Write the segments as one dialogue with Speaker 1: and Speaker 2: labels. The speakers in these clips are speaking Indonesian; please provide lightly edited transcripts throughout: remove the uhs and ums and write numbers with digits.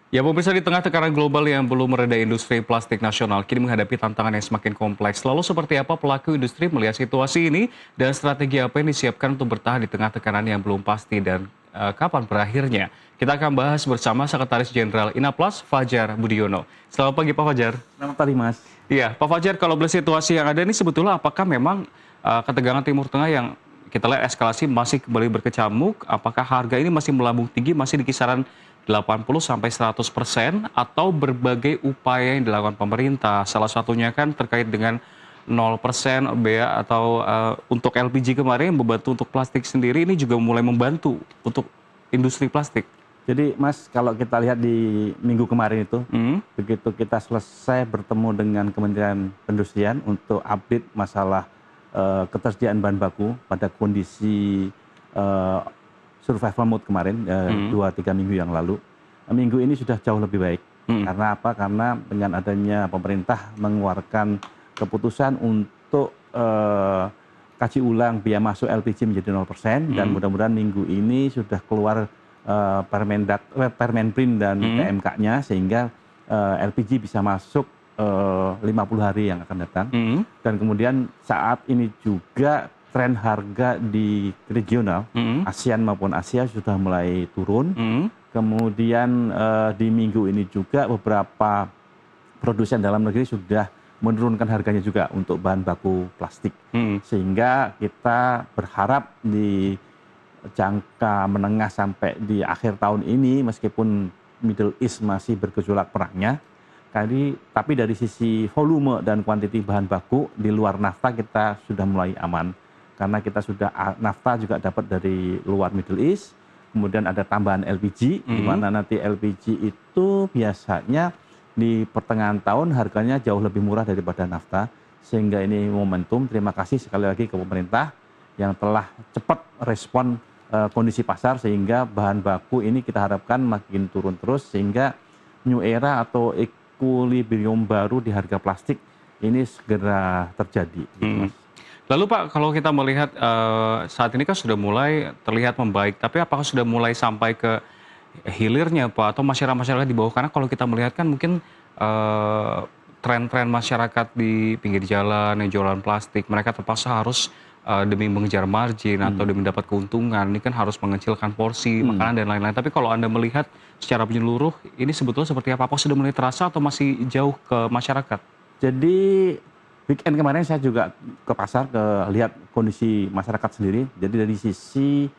Speaker 1: Ya, pemirsa, di tengah tekanan global yang belum mereda, industri plastik nasional kini menghadapi tantangan yang semakin kompleks. Lalu seperti apa pelaku industri melihat situasi ini dan strategi apa yang disiapkan untuk bertahan di tengah tekanan yang belum pasti dan kapan berakhirnya? Kita akan bahas bersama Sekretaris Jenderal Inaplas, Fajar Budiono. Selamat pagi, Pak Fajar.
Speaker 2: Selamat pagi, Mas.
Speaker 1: Iya, Pak Fajar, kalau melihat situasi yang ada ini sebetulnya apakah memang ketegangan Timur Tengah yang kita lihat eskalasi masih kembali berkecamuk, apakah harga ini masih melambung tinggi, masih di kisaran 80 sampai 100% atau berbagai upaya yang dilakukan pemerintah, salah satunya kan terkait dengan 0% bea atau untuk LPG kemarin yang membantu untuk plastik sendiri ini juga mulai membantu untuk industri plastik.
Speaker 2: Jadi, Mas, kalau kita lihat di minggu kemarin itu,
Speaker 1: Hmm,
Speaker 2: begitu kita selesai bertemu dengan Kementerian Perindustrian untuk update masalah ketersediaan bahan baku pada kondisi eh, survival mode kemarin,
Speaker 1: hmm,
Speaker 2: 2-3 minggu yang lalu. Minggu ini sudah jauh lebih baik.
Speaker 1: hmm,
Speaker 2: Karena apa? Karena dengan adanya pemerintah mengeluarkan keputusan untuk kaji ulang biaya masuk LPG menjadi 0%, dan
Speaker 1: hmm,
Speaker 2: mudah-mudahan minggu ini sudah keluar Permenprin dan
Speaker 1: hmm,
Speaker 2: PMK-nya, sehingga LPG bisa masuk 50 hari yang akan datang.
Speaker 1: hmm,
Speaker 2: Dan kemudian saat ini juga tren harga di regional,
Speaker 1: hmm,
Speaker 2: ASEAN maupun Asia, sudah mulai turun.
Speaker 1: hmm,
Speaker 2: Kemudian di minggu ini juga beberapa produsen dalam negeri sudah menurunkan harganya juga untuk bahan baku plastik.
Speaker 1: hmm.
Speaker 2: Sehingga kita berharap di jangka menengah sampai di akhir tahun ini, meskipun Middle East masih bergejolak perangnya, tapi dari sisi volume dan kuantiti bahan baku di luar nafta kita sudah mulai aman. Karena kita sudah nafta juga dapat dari luar Middle East, kemudian ada tambahan LPG, di
Speaker 1: Mhm,
Speaker 2: mana nanti LPG itu biasanya di pertengahan tahun harganya jauh lebih murah daripada nafta. Sehingga ini momentum. Terima kasih sekali lagi ke pemerintah yang telah cepat respon kondisi pasar, sehingga bahan baku ini kita harapkan makin turun terus, sehingga new era atau equilibrium baru di harga plastik ini segera terjadi, gitu,
Speaker 1: mhm.
Speaker 2: Mas.
Speaker 1: Lalu Pak, kalau kita melihat, saat ini kan sudah mulai terlihat membaik, tapi apakah sudah mulai sampai ke hilirnya Pak, atau masyarakat-masyarakat di bawah? Karena kalau kita melihat kan mungkin, eee, tren-tren masyarakat di pinggir jalan yang jualan plastik, mereka terpaksa harus, demi mengejar margin atau
Speaker 2: Hmm.
Speaker 1: demi mendapat keuntungan, ini kan harus mengecilkan porsi
Speaker 2: Hmm.
Speaker 1: makanan dan lain-lain. Tapi kalau Anda melihat secara menyeluruh, ini sebetulnya seperti apa? Apakah sudah mulai terasa atau masih jauh ke masyarakat?
Speaker 2: Jadi weekend kemarin saya juga ke pasar, lihat kondisi masyarakat sendiri. Jadi dari sisi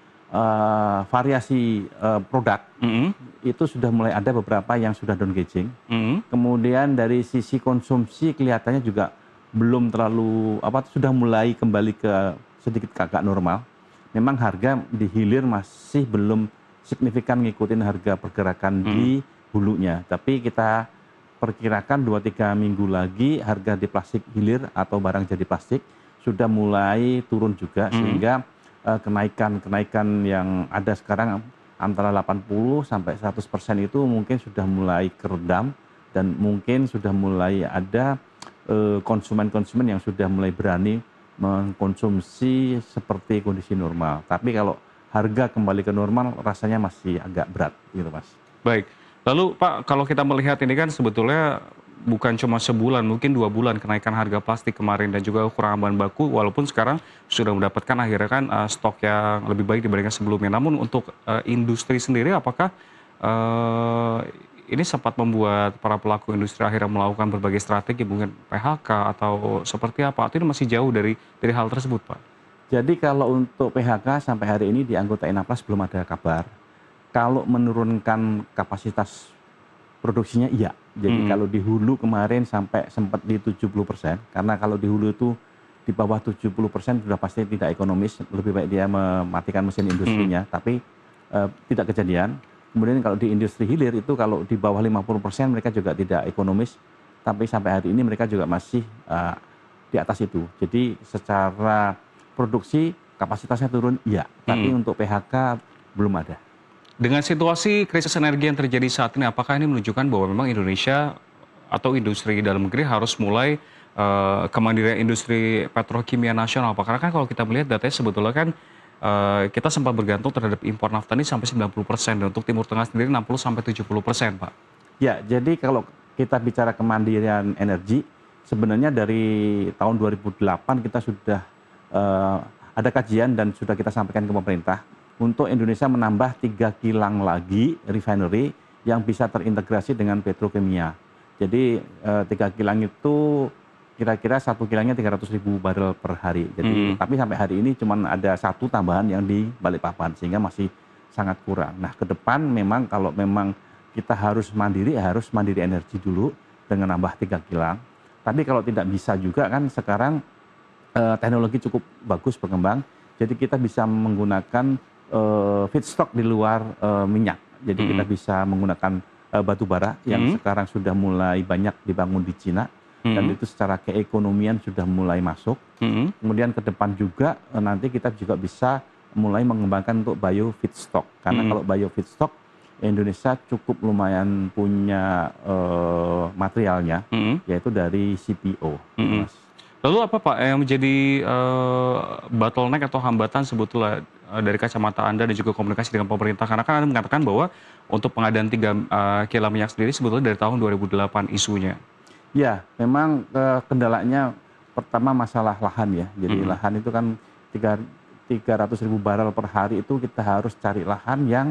Speaker 2: variasi produk
Speaker 1: Mhm,
Speaker 2: itu sudah mulai ada beberapa yang sudah down gauging.
Speaker 1: mhm,
Speaker 2: Kemudian dari sisi konsumsi kelihatannya juga belum terlalu sudah mulai kembali ke sedikit agak normal. Memang harga di hilir masih belum signifikan ngikutin harga pergerakan
Speaker 1: mhm,
Speaker 2: di hulunya. Tapi kita perkirakan 2-3 minggu lagi harga di plastik hilir atau barang jadi plastik sudah mulai turun juga,
Speaker 1: mhm,
Speaker 2: sehingga kenaikan-kenaikan yang ada sekarang antara 80 sampai 100% itu mungkin sudah mulai keredam, dan mungkin sudah mulai ada konsumen-konsumen yang sudah mulai berani mengkonsumsi seperti kondisi normal. Tapi kalau harga kembali ke normal rasanya masih agak berat, gitu, Mas.
Speaker 1: baik. Lalu Pak, kalau kita melihat ini kan sebetulnya bukan cuma sebulan, mungkin 2 bulan kenaikan harga plastik kemarin dan juga kekurangan bahan baku, walaupun sekarang sudah mendapatkan akhirnya kan, stok yang lebih baik dibandingkan sebelumnya. Namun untuk, industri sendiri apakah, eee, ini sempat membuat para pelaku industri akhirnya melakukan berbagai strategi, mungkin PHK atau seperti apa? Atau ini masih jauh dari hal tersebut, Pak?
Speaker 2: Jadi kalau untuk PHK sampai hari ini di anggota Inaplas belum ada kabar. Kalau menurunkan kapasitas produksinya, iya. Jadi
Speaker 1: Mhm,
Speaker 2: kalau di hulu kemarin sampai sempat di 70%, karena kalau di hulu itu di bawah 70% sudah pasti tidak ekonomis, lebih baik dia mematikan mesin
Speaker 1: mhm,
Speaker 2: industrinya, tapi tidak kejadian. Kemudian kalau di industri hilir itu kalau di bawah 50% mereka juga tidak ekonomis, tapi sampai hari ini mereka juga masih di atas itu. Jadi secara produksi kapasitasnya turun, iya, tapi
Speaker 1: mhm.
Speaker 2: untuk PHK belum ada.
Speaker 1: Dengan situasi krisis energi yang terjadi saat ini, apakah ini menunjukkan bahwa memang Indonesia atau industri dalam negeri harus mulai kemandirian industri petrokimia nasional, Pak? Karena kan kalau kita melihat datanya sebetulnya kan kita sempat bergantung terhadap impor nafta ini sampai 90%, dan untuk Timur Tengah sendiri 60 sampai 70%, Pak.
Speaker 2: Ya, jadi kalau kita bicara kemandirian energi, sebenarnya dari tahun 2008 kita sudah ada kajian dan sudah kita sampaikan ke pemerintah untuk Indonesia menambah 3 kilang lagi refinery yang bisa terintegrasi dengan petrokimia. Jadi 3 kilang itu kira-kira 1 kilangnya 300.000 barel per hari. Jadi tapi sampai hari ini cuma ada 1 tambahan yang di Balikpapan sehingga masih sangat kurang. Nah, ke depan memang kalau memang kita harus mandiri, ya harus mandiri energi dulu dengan nambah 3 kilang. Tapi kalau tidak bisa juga kan sekarang teknologi cukup bagus berkembang. Jadi kita bisa menggunakan feedstock di luar minyak. Jadi kita bisa menggunakan batu bara yang sekarang sudah mulai banyak dibangun di Cina. Dan itu secara keekonomian sudah mulai masuk. Kemudian ke depan juga nanti kita juga bisa mulai mengembangkan untuk bio feedstock. Karena kalau bio feedstock Indonesia cukup lumayan punya materialnya, yaitu dari CPO. Mas.
Speaker 1: Lalu apa Pak yang menjadi bottleneck atau hambatan sebetulnya dari kacamata Anda dan juga komunikasi dengan pemerintah? Karena kan Anda mengatakan bahwa untuk pengadaan 3 kilang minyak sendiri sebetulnya dari tahun 2008 isunya.
Speaker 2: Ya, memang kendalanya pertama masalah lahan ya. Jadi lahan itu kan 300.000 barel per hari itu kita harus cari lahan yang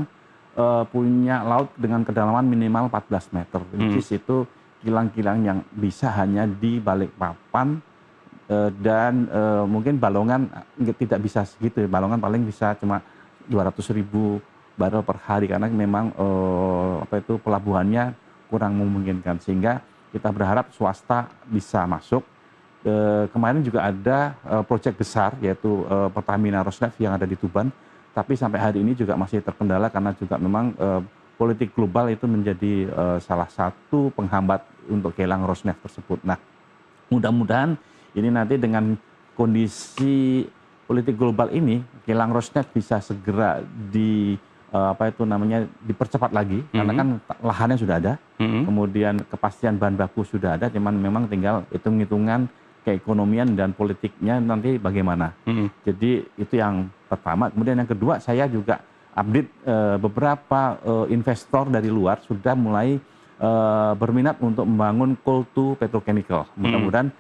Speaker 2: punya laut dengan kedalaman minimal 14 meter. Which is itu kilang-kilang yang bisa hanya di Balikpapan dan mungkin Balongan tidak bisa segitu. Balongan paling bisa cuma 200.000 barel per hari karena memang pelabuhannya kurang memungkinkan sehingga kita berharap swasta bisa masuk. Kemarin juga ada proyek besar yaitu Pertamina Rosneft yang ada di Tuban, tapi sampai hari ini juga masih terkendala karena juga memang politik global itu menjadi salah satu penghambat untuk kilang Rosneft tersebut. Nah, mudah-mudahan ini nanti dengan kondisi politik global ini, kilang Rosneft bisa segera dipercepat lagi karena kan lahannya sudah ada, kemudian kepastian bahan baku sudah ada, cuman memang tinggal hitung-hitungan keekonomian dan politiknya nanti bagaimana. Jadi itu yang pertama. Kemudian yang kedua, saya juga update beberapa investor dari luar sudah mulai berminat untuk membangun coal to petrochemical. Mudah-mudahan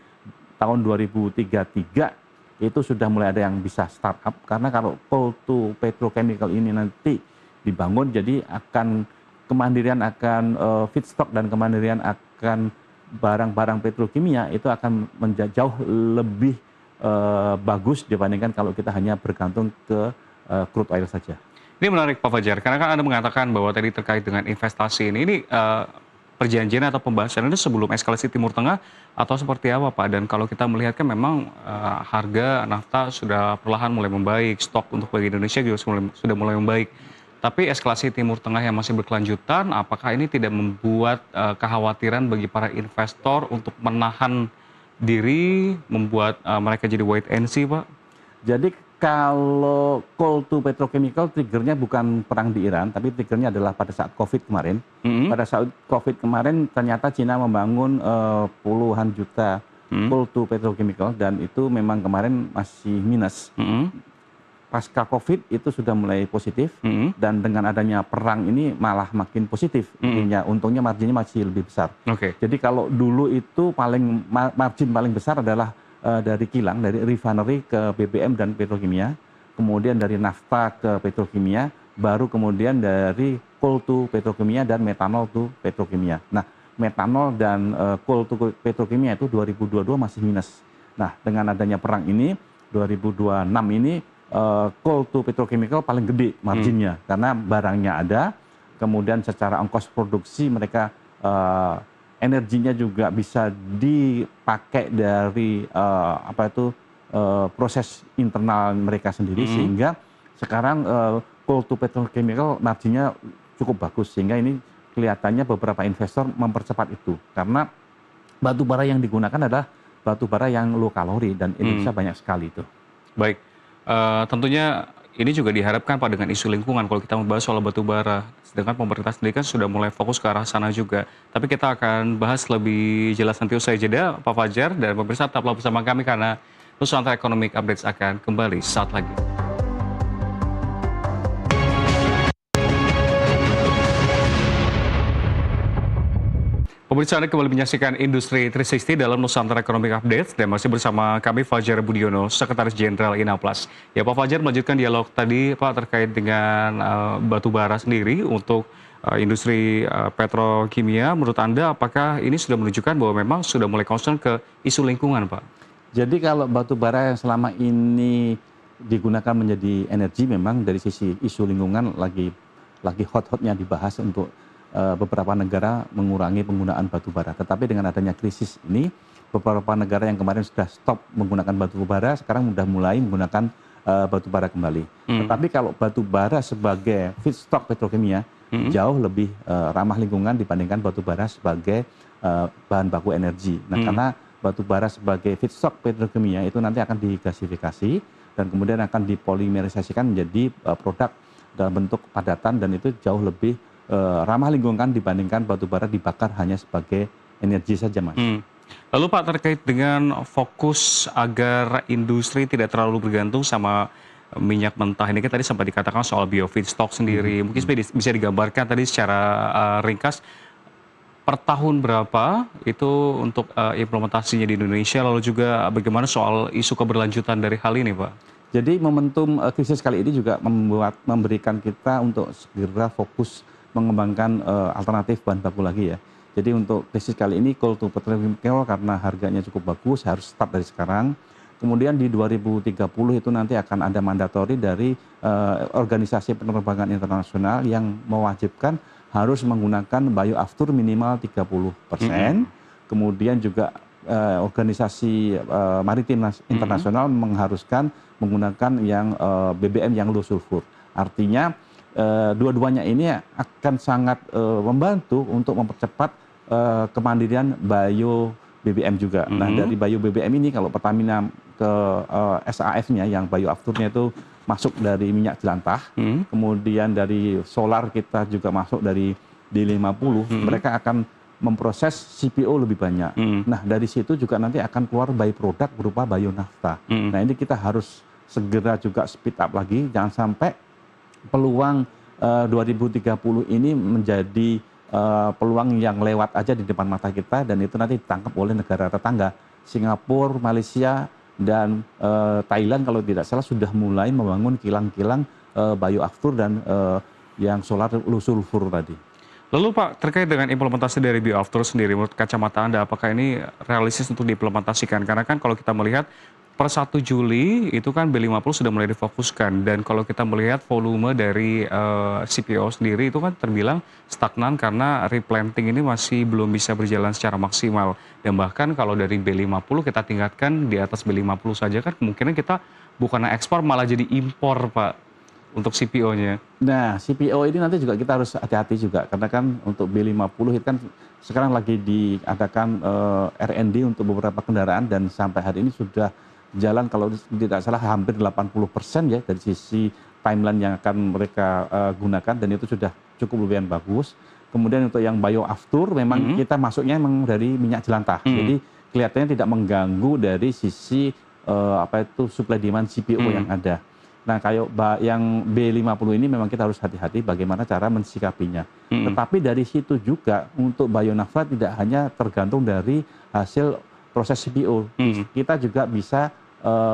Speaker 2: tahun 2033 itu sudah mulai ada yang bisa startup karena kalau coal to petrochemical ini nanti dibangun, jadi akan kemandirian akan feedstock dan kemandirian akan barang-barang petrokimia itu akan jauh lebih bagus dibandingkan kalau kita hanya bergantung ke crude oil saja.
Speaker 1: Ini menarik Pak Fajar, karena kan Anda mengatakan bahwa tadi terkait dengan investasi ini perjanjian atau pembahasan itu sebelum eskalasi Timur Tengah atau seperti apa Pak? Dan kalau kita melihat kan memang harga nafta sudah perlahan mulai membaik, stok untuk bagi Indonesia juga sudah mulai membaik. Tapi eskalasi Timur Tengah yang masih berkelanjutan, apakah ini tidak membuat kekhawatiran bagi para investor untuk menahan diri, membuat mereka jadi wait and see, Pak?
Speaker 2: Jadi kalau coal to petrochemical triggernya bukan perang di Iran, tapi triggernya adalah pada saat COVID kemarin. Pada saat COVID kemarin ternyata Cina membangun puluhan juta coal to petrochemical dan itu memang kemarin masih minus. Pasca COVID itu sudah mulai positif dan dengan adanya perang ini malah makin positif. Untungnya marginnya masih lebih besar. Jadi kalau dulu itu margin paling besar adalah dari kilang, dari refinery ke BBM dan petrokimia, kemudian dari nafta ke petrokimia, baru kemudian dari coal to petrokimia dan metanol to petrokimia. Nah, metanol dan coal to petrokimia itu 2022 masih minus. Nah, dengan adanya perang ini, 2026 ini coal to petrochemical paling gede marginnya karena barangnya ada, kemudian secara ongkos produksi mereka energinya juga bisa dipakai dari proses internal mereka sendiri sehingga sekarang coal to petrochemical marginnya cukup bagus sehingga ini kelihatannya beberapa investor mempercepat itu karena batu bara yang digunakan adalah batu bara yang low kalori dan Indonesia banyak sekali itu.
Speaker 1: Baik. Tentunya ini juga diharapkan Pak dengan isu lingkungan kalau kita membahas soal batu bara. Sedangkan pemerintah sendiri kan sudah mulai fokus ke arah sana juga. Tapi kita akan bahas lebih jelas nanti usai jeda Pak Fajar dan pemirsa tetaplah bersama kami karena Nusantara Economic Updates akan kembali saat lagi. Pemirsa Anda kembali menyaksikan Industri 360 dalam Nusantara Economic Update dan masih bersama kami Fajar Budiono, Sekretaris Jenderal Inaplas. Ya Pak Fajar melanjutkan dialog tadi Pak terkait dengan batu bara sendiri untuk industri petrokimia. Menurut Anda apakah ini sudah menunjukkan bahwa memang sudah mulai concern ke isu lingkungan Pak?
Speaker 2: Jadi kalau batu bara yang selama ini digunakan menjadi energi memang dari sisi isu lingkungan lagi hot-hotnya dibahas untuk beberapa negara mengurangi penggunaan batu bara. Tetapi dengan adanya krisis ini, beberapa negara yang kemarin sudah stop menggunakan batu bara, sekarang sudah mulai menggunakan batu bara kembali. Tetapi kalau batu bara sebagai feedstock petrokimia, jauh lebih ramah lingkungan dibandingkan batu bara sebagai bahan baku energi. Nah, karena batu bara sebagai feedstock petrokimia itu nanti akan digasifikasi dan kemudian akan dipolimerisasikan menjadi produk dalam bentuk padatan dan itu jauh lebih ramah lingkungan dibandingkan batu bara dibakar hanya sebagai energi saja, Mas.
Speaker 1: Lalu Pak terkait dengan fokus agar industri tidak terlalu bergantung sama minyak mentah ini kan tadi sempat dikatakan soal biofeedstock sendiri. Mungkin bisa digambarkan tadi secara ringkas per tahun berapa itu untuk implementasinya di Indonesia, lalu juga bagaimana soal isu keberlanjutan dari hal ini Pak?
Speaker 2: Jadi momentum krisis kali ini juga memberikan kita untuk segera fokus mengembangkan alternatif bahan baku lagi ya. Jadi untuk krisis kali ini coal to petrochemical karena harganya cukup bagus harus start dari sekarang. Kemudian di 2030 itu nanti akan ada mandatori dari organisasi penerbangan internasional yang mewajibkan harus menggunakan bioaftur minimal 30%. Kemudian juga organisasi maritim internasional mengharuskan menggunakan yang BBM yang low sulfur. Artinya dua-duanya ini akan sangat membantu untuk mempercepat kemandirian bio BBM juga. Nah, dari bio BBM ini kalau Pertamina ke SAF-nya yang bioafturnya itu masuk dari minyak jelantah, kemudian dari solar kita juga masuk dari D50, mereka akan memproses CPO lebih banyak. Nah, dari situ juga nanti akan keluar byproduct berupa bionafta. Nah, ini kita harus segera juga speed up lagi, jangan sampai peluang 2030 ini menjadi peluang yang lewat aja di depan mata kita dan itu nanti ditangkap oleh negara tetangga. Singapura, Malaysia, dan Thailand kalau tidak salah sudah mulai membangun kilang-kilang bioaftur dan yang solar low sulfur tadi.
Speaker 1: Lalu Pak, terkait dengan implementasi dari bioaftur sendiri, menurut kacamata Anda, apakah ini realistis untuk diimplementasikan? Karena kan kalau kita melihat per 1 Juli itu kan B50 sudah mulai difokuskan dan kalau kita melihat volume dari CPO sendiri itu kan terbilang stagnan karena replanting ini masih belum bisa berjalan secara maksimal dan bahkan kalau dari B50 kita tingkatkan di atas B50 saja kan kemungkinan kita bukan ekspor malah jadi impor Pak untuk CPO-nya.
Speaker 2: Nah, CPO ini nanti juga kita harus hati-hati juga karena kan untuk B50 itu kan sekarang lagi diadakan R&D untuk beberapa kendaraan dan sampai hari ini sudah jalan kalau tidak salah hampir 80% ya dari sisi timeline yang akan mereka gunakan dan itu sudah cukup lumayan bagus. Kemudian untuk yang bioaftur memang kita masuknya memang dari minyak jelantah. Jadi kelihatannya tidak mengganggu dari sisi supply demand CPO yang ada. Nah, kayak yang B50 ini memang kita harus hati-hati bagaimana cara mensikapinya. Tetapi dari situ juga untuk bionafta tidak hanya tergantung dari hasil proses CPO. Kita juga bisa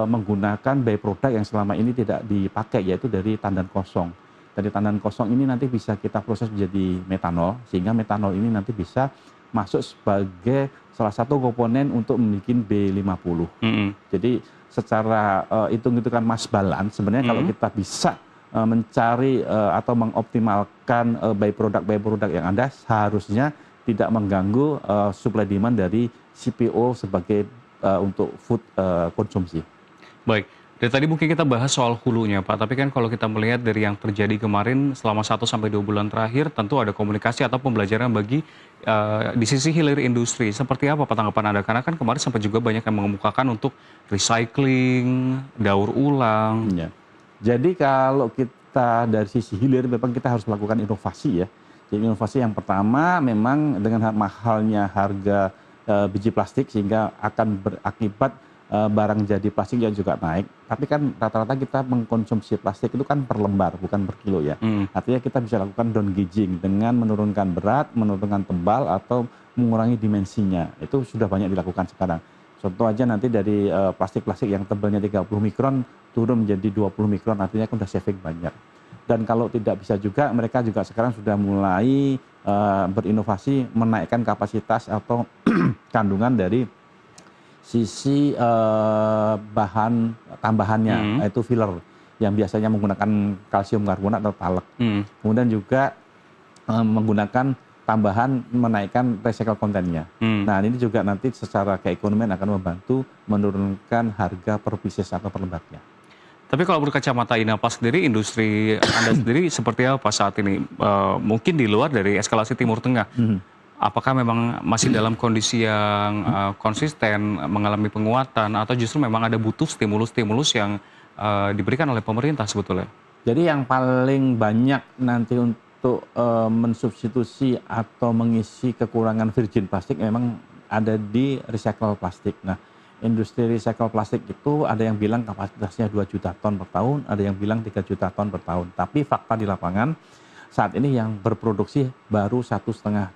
Speaker 2: menggunakan byproduct yang selama ini tidak dipakai yaitu dari tandan kosong. Dari tandan kosong ini nanti bisa kita proses menjadi metanol sehingga metanol ini nanti bisa masuk sebagai salah satu komponen untuk membuat B50. Jadi secara hitung-hitungan Mas Balan sebenarnya kalau kita bisa mencari atau mengoptimalkan byproduct yang ada seharusnya tidak mengganggu supply demand dari CPO sebagai untuk food konsumsi.
Speaker 1: Baik, dari tadi mungkin kita bahas soal hulunya Pak, tapi kan kalau kita melihat dari yang terjadi kemarin selama 1 sampai 2 bulan terakhir, tentu ada komunikasi atau pembelajaran bagi di sisi hilir industri. Seperti apa Pak tanggapan Anda? Karena kan kemarin sampai juga banyak yang mengemukakan untuk recycling, daur ulang.
Speaker 2: Ya. Jadi kalau kita dari sisi hilir memang kita harus melakukan inovasi ya. Jadi inovasi yang pertama memang dengan mahalnya harga biji plastik sehingga akan berakibat barang jadi plastik yang juga naik. Tapi kan rata-rata kita mengkonsumsi plastik itu kan per lembar, bukan per kilo ya. Artinya kita bisa lakukan down gauging dengan menurunkan berat, menurunkan tebal, atau mengurangi dimensinya. Itu sudah banyak dilakukan sekarang. Contoh aja nanti dari plastik-plastik yang tebalnya 30 mikron turun menjadi 20 mikron, artinya kan sudah saving banyak. Dan kalau tidak bisa juga, mereka juga sekarang sudah mulai berinovasi menaikkan kapasitas atau kandungan dari sisi bahan tambahannya, yaitu filler yang biasanya menggunakan kalsium karbonat atau talek. Kemudian juga menggunakan tambahan menaikkan recycle kontennya. Nah, ini juga nanti secara keekonomian akan membantu menurunkan harga per pieces atau per lembarnya.
Speaker 1: Tapi kalau berkacamata Inapas sendiri, industri Anda sendiri seperti apa saat ini? Mungkin di luar dari eskalasi Timur Tengah. Apakah memang masih dalam kondisi yang konsisten, mengalami penguatan, atau justru memang ada butuh stimulus-stimulus yang diberikan oleh pemerintah sebetulnya?
Speaker 2: Jadi yang paling banyak nanti untuk mensubstitusi atau mengisi kekurangan virgin plastik memang ada di recycle plastik. Nah, industri recycle plastik itu ada yang bilang kapasitasnya 2 juta ton per tahun, ada yang bilang 3 juta ton per tahun. Tapi fakta di lapangan saat ini yang berproduksi baru 1,5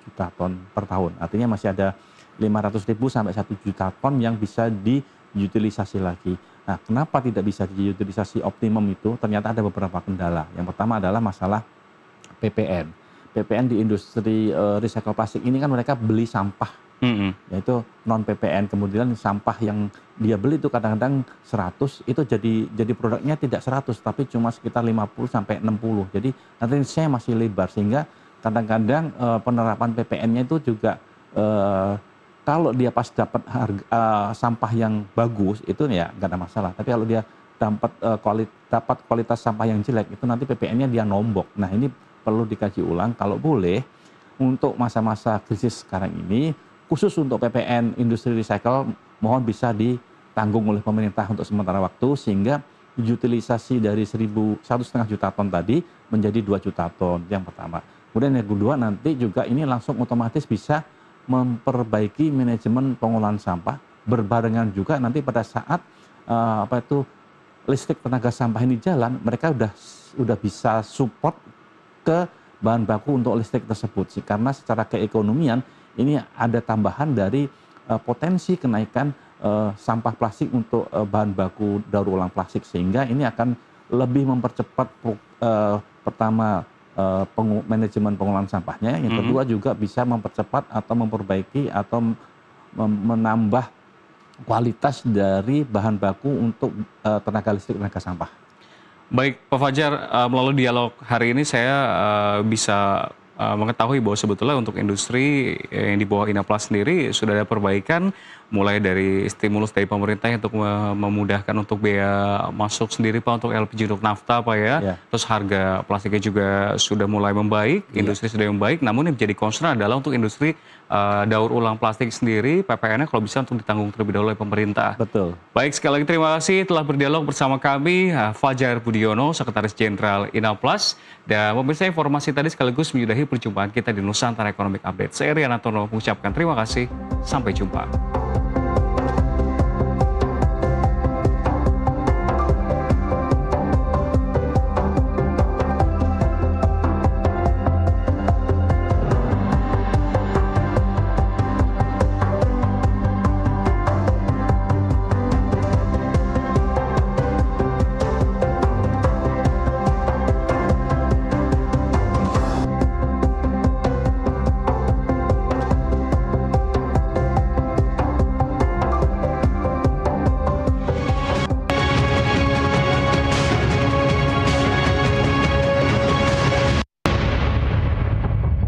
Speaker 2: juta ton per tahun. Artinya masih ada 500.000 sampai 1 juta ton yang bisa diutilisasi lagi. Nah, kenapa tidak bisa diutilisasi optimum itu? Ternyata ada beberapa kendala. Yang pertama adalah masalah PPN. PPN di industri recycle plastik ini kan mereka beli sampah, yaitu non PPN. Kemudian sampah yang dia beli itu kadang-kadang 100, itu jadi produknya tidak 100 tapi cuma sekitar 50 sampai 60. Jadi range-nya masih lebar, sehingga kadang-kadang penerapan PPN-nya itu juga kalau dia pas dapat sampah yang bagus itu ya nggak ada masalah. Tapi kalau dia dapat kualitas sampah yang jelek, itu nanti PPN-nya dia nombok. Nah, ini perlu dikaji ulang kalau boleh untuk masa-masa krisis sekarang ini, khusus untuk PPN industri recycle, mohon bisa ditanggung oleh pemerintah untuk sementara waktu, sehingga utilisasi dari 1,5 juta ton tadi menjadi 2 juta ton, yang pertama. Kemudian yang kedua, nanti juga ini langsung otomatis bisa memperbaiki manajemen pengolahan sampah, berbarengan juga nanti pada saat listrik tenaga sampah ini jalan, mereka udah bisa support ke bahan baku untuk listrik tersebut sih, karena secara keekonomian ini ada tambahan dari potensi kenaikan sampah plastik untuk bahan baku daur ulang plastik, sehingga ini akan lebih mempercepat pertama manajemen pengolahan sampahnya, yang kedua juga bisa mempercepat atau memperbaiki atau menambah kualitas dari bahan baku untuk tenaga listrik tenaga sampah.
Speaker 1: Baik, Pak Fajar, melalui dialog hari ini saya bisa mengetahui bahwa sebetulnya untuk industri yang di bawah Inaplas sendiri sudah ada perbaikan, mulai dari stimulus dari pemerintah untuk memudahkan untuk biaya masuk sendiri Pak untuk LPG untuk nafta Pak ya. Terus harga plastiknya juga sudah mulai membaik, industri sudah membaik, namun yang menjadi concern adalah untuk industri daur ulang plastik sendiri, PPN-nya kalau bisa untuk ditanggung terlebih dahulu oleh pemerintah.
Speaker 2: Betul.
Speaker 1: Baik, sekali lagi terima kasih telah berdialog bersama kami, Fajar Budiono, Sekretaris Jenderal Inaplas. Dan pemirsa, informasi tadi sekaligus menyudahi perjumpaan kita di Nusantara Economic Update. Saya Rian Antono mengucapkan terima kasih, sampai jumpa.